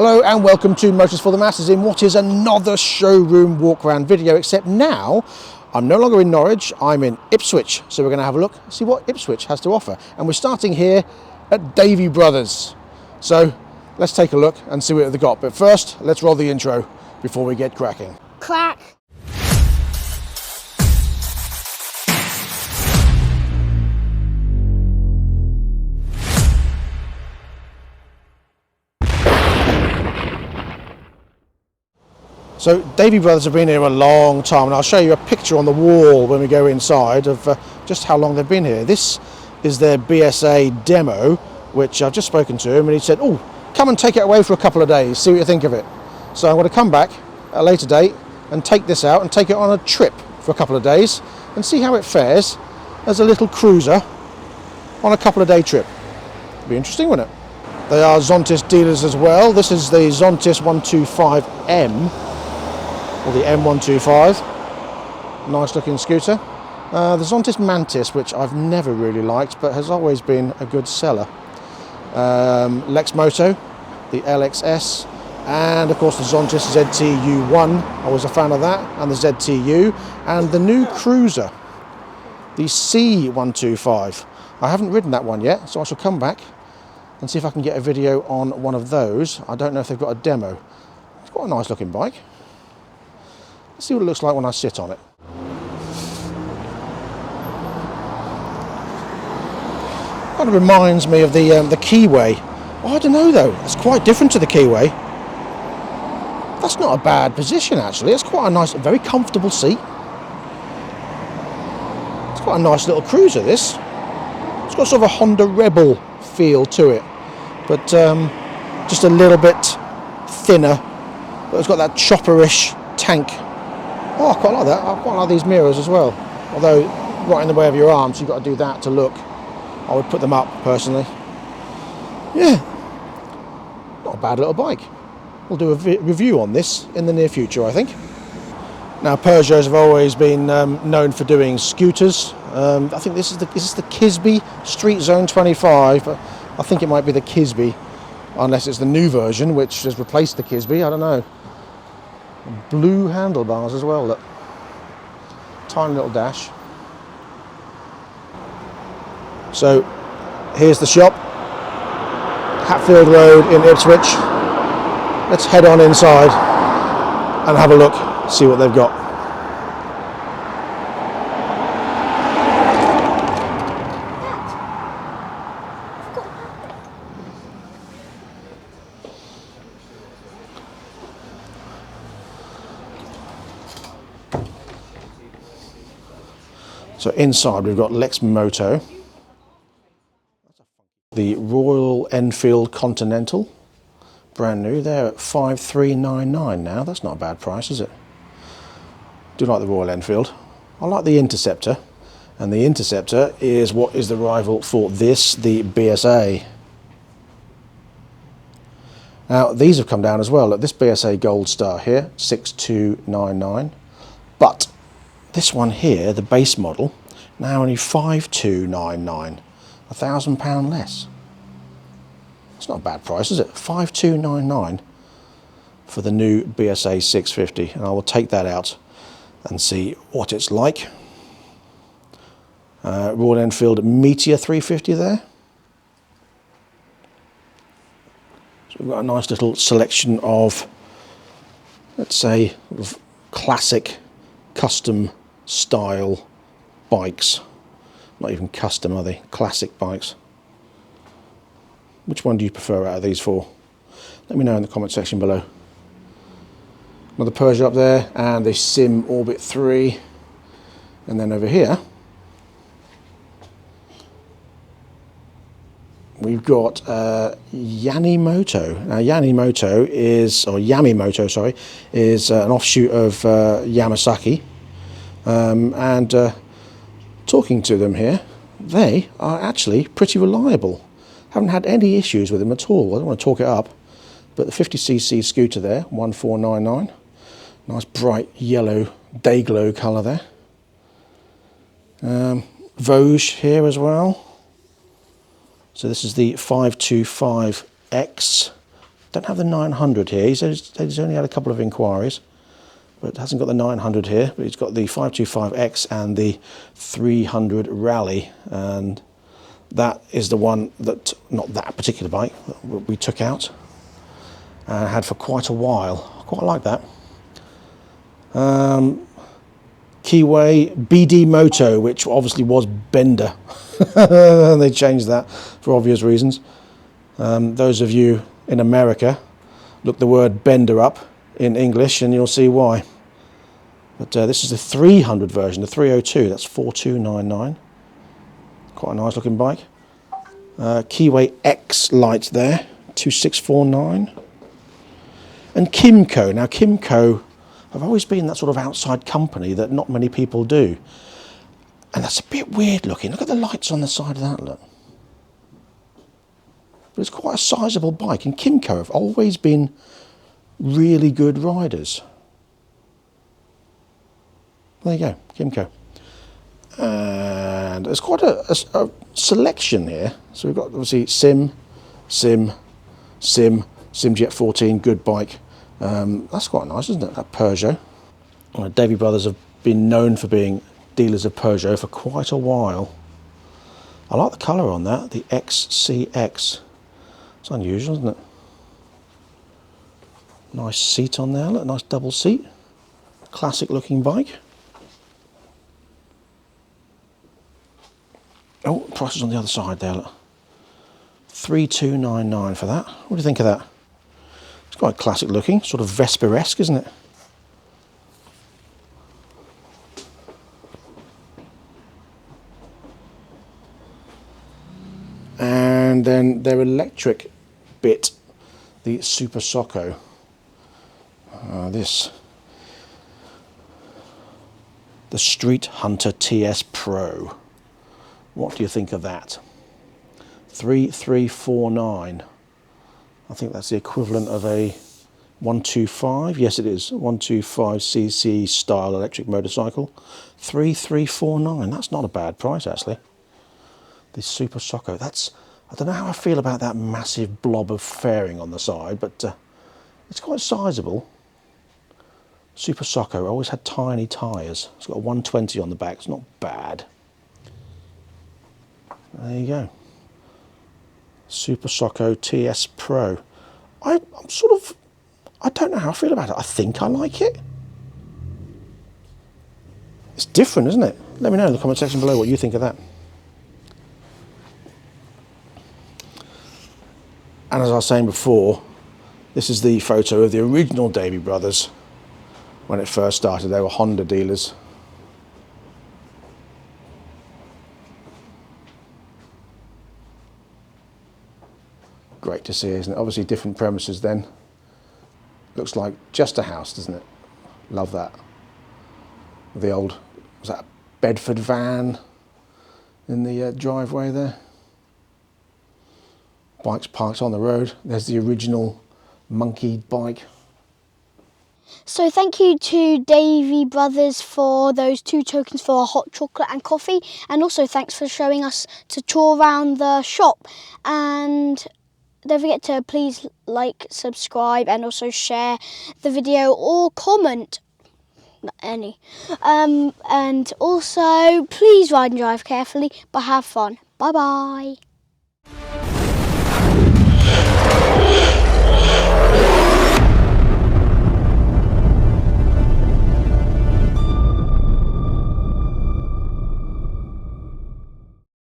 Hello and welcome to Motors for the Masses in what is another showroom walk around video, except now I'm no longer in Norwich, I'm in Ipswich. So we're going to have a look, see what Ipswich has to offer. And we're starting here at Davey Brothers. So let's take a look and see what they've got. But first, let's roll the intro before we get cracking. Crack. So Davey Brothers have been here a long time, and I'll show you a picture on the wall when we go inside of just how long they've been here. This is their BSA demo, which I've just spoken to him, and he said, oh, come and take it away for a couple of days, see what you think of it. So I'm going to come back at a later date and take this out and take it on a trip for a couple of days and see how it fares as a little cruiser on a couple of day trip. It'll be interesting, won't it? They are Zontes dealers as well. This is the Zontes 125M. Or the M125, nice looking scooter. The Zontes Mantis, which I've never really liked but has always been a good seller. Lex Moto, the LXS, and of course the Zontes ZTU1, I was a fan of that, and the ZTU, and the new cruiser, the C125. I haven't ridden that one yet, so I shall come back and see if I can get a video on one of those. I don't know if they've got a demo. It's quite a nice looking bike. Let's see what it looks like when I sit on it. Kind of reminds me of the Keyway. Oh, I don't know though, it's quite different to the Keyway. That's not a bad position actually, it's quite a nice, very comfortable seat. It's quite a nice little cruiser this. It's got sort of a Honda Rebel feel to it, but just a little bit thinner, but it's got that chopperish tank. Oh, I quite like that. I quite like these mirrors as well. Although, right in the way of your arms, you've got to do that to look. I would put them up, personally. Yeah, not a bad little bike. We'll do a review on this in the near future, I think. Now, Peugeots have always been known for doing scooters. I think this is the Kisby Street Zone 25, but I think it might be the Kisby, unless it's the new version, which has replaced the Kisby, I don't know. Blue handlebars as well, look. Tiny little dash. So here's the shop, Hatfield Road in Ipswich. Let's head on inside and have a look, see what they've got. So inside we've got Lex Moto, the Royal Enfield Continental, brand new. They're at 5,399 now. That's not a bad price, is it? Do like the Royal Enfield. I like the Interceptor, and the Interceptor is what is the rival for this, the BSA. Now these have come down as well. Look, this BSA Gold Star here, 6,299, but this one here, the base model, now only 5,299, £1,000 less. It's not a bad price, is it? 5,299 for the new BSA 650, and I will take that out and see what it's like. Royal Enfield Meteor 350 there. So we've got a nice little selection of, let's say, classic custom style bikes. Not even custom, are they? Classic bikes. Which one do you prefer out of these four? Let me know in the comment section below. Another Peugeot up there, and the Sim Orbit 3. And then over here we've got Yani Moto. Now Yani Moto is, or Yami Moto, sorry, is an offshoot of Yamasaki. And talking to them here, they are actually pretty reliable. Haven't had any issues with them at all. I don't want to talk it up, but the 50cc scooter there, 1499. Nice bright yellow day glow colour there. VOGE here as well. So this is the 525X Don't have the 900 here. He says he's only had a couple of inquiries, but hasn't got the 900 here. But he's got the 525X and the 300 Rally, and that is the one that, not that particular bike, that we took out and had for quite a while. I quite like that. Keyway BD Moto, which obviously was Bender. They changed that for obvious reasons. Those of you in America, look the word Bender up in English and you'll see why. But this is the 300 version, the 302, that's 4299. Quite a nice looking bike. Keyway X light there, 2649. And Kymco. Now Kymco have always been that sort of outside company that not many people do. And that's a bit weird looking. Look at the lights on the side of that, look. But it's quite a sizable bike, and Kymco have always been really good riders. There you go, Kymco. And there's quite a selection here. So we've got obviously Simjet 14, good bike. That's quite nice, isn't it? That Peugeot. Davey Brothers have been known for being dealers of Peugeot for quite a while. I like the colour on that, the XCX. It's unusual, isn't it? Nice seat on there, look, nice double seat. Classic looking bike. Oh, prices on the other side there, look. 3299 for that. What do you think of that? It's quite classic looking, sort of Vespa-esque, isn't it? And then their electric bit, the Super SOCO. The Street Hunter TS Pro. What do you think of that? 3349. I think that's the equivalent of a 125. Yes, it is. 125cc style electric motorcycle. 3349. That's not a bad price, actually. The Super SOCO. That's, I don't know how I feel about that massive blob of fairing on the side, but it's quite sizable. Super SOCO always had tiny tyres. It's got a 120 on the back. It's not bad. There you go. Super SOCO TS Pro. I don't know how I feel about it. I think I like it. It's different, isn't it? Let me know in the comment section below what you think of that. And as I was saying before, this is the photo of the original Davey Brothers. When it first started, they were Honda dealers. Great to see, isn't it? Obviously different premises then. Looks like just a house, doesn't it? Love that. The old, was that a Bedford van in the driveway there? Bikes parked on the road. There's the original monkey bike. So thank you to Davey Brothers for those 2 tokens for hot chocolate and coffee, and also thanks for showing us to tour around the shop. And don't forget to please like, subscribe, and also share the video or comment. Not any. And also please ride and drive carefully, but have fun. Bye bye.